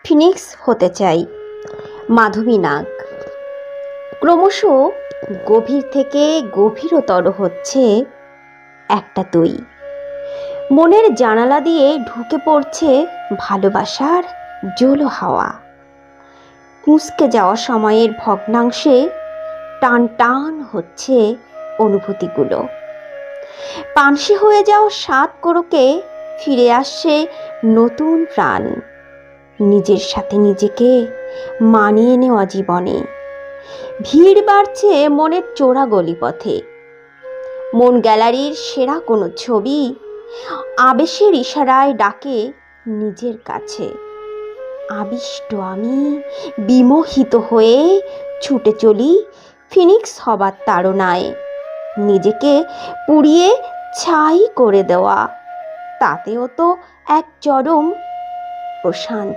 Phoenix হতে চাই। মাধবী নাগ। ক্রমশ গভীর থেকে গভীরতর হচ্ছে একটা তুই। মনের জানালা দিয়ে ঢুকে পড়ছে ভালোবাসার জোলো হাওয়া। কুঁচকে যাওয়া সময়ের ভগ্নাংশে টান টান হচ্ছে অনুভূতিগুলো। পানসি হয়ে যাওয়া সাত কোরকে ফিরে আসছে নতুন প্রাণ। নিজের সাথে নিজেকে মানিয়ে নেওয়া জীবনে ভিড় বাড়ছে মনের চোরা গলিপথে। মন গ্যালারির সেরা কোনো ছবি আবেশের ইশারায় ডাকে নিজের কাছে। আবিষ্ট আমি বিমোহিত হয়ে ছুটে চলি ফিনিক্স হবার তাড়নায়। নিজেকে পুড়িয়ে ছাই করে দেওয়া, তাতেও তো এক চরম প্রশান্তি।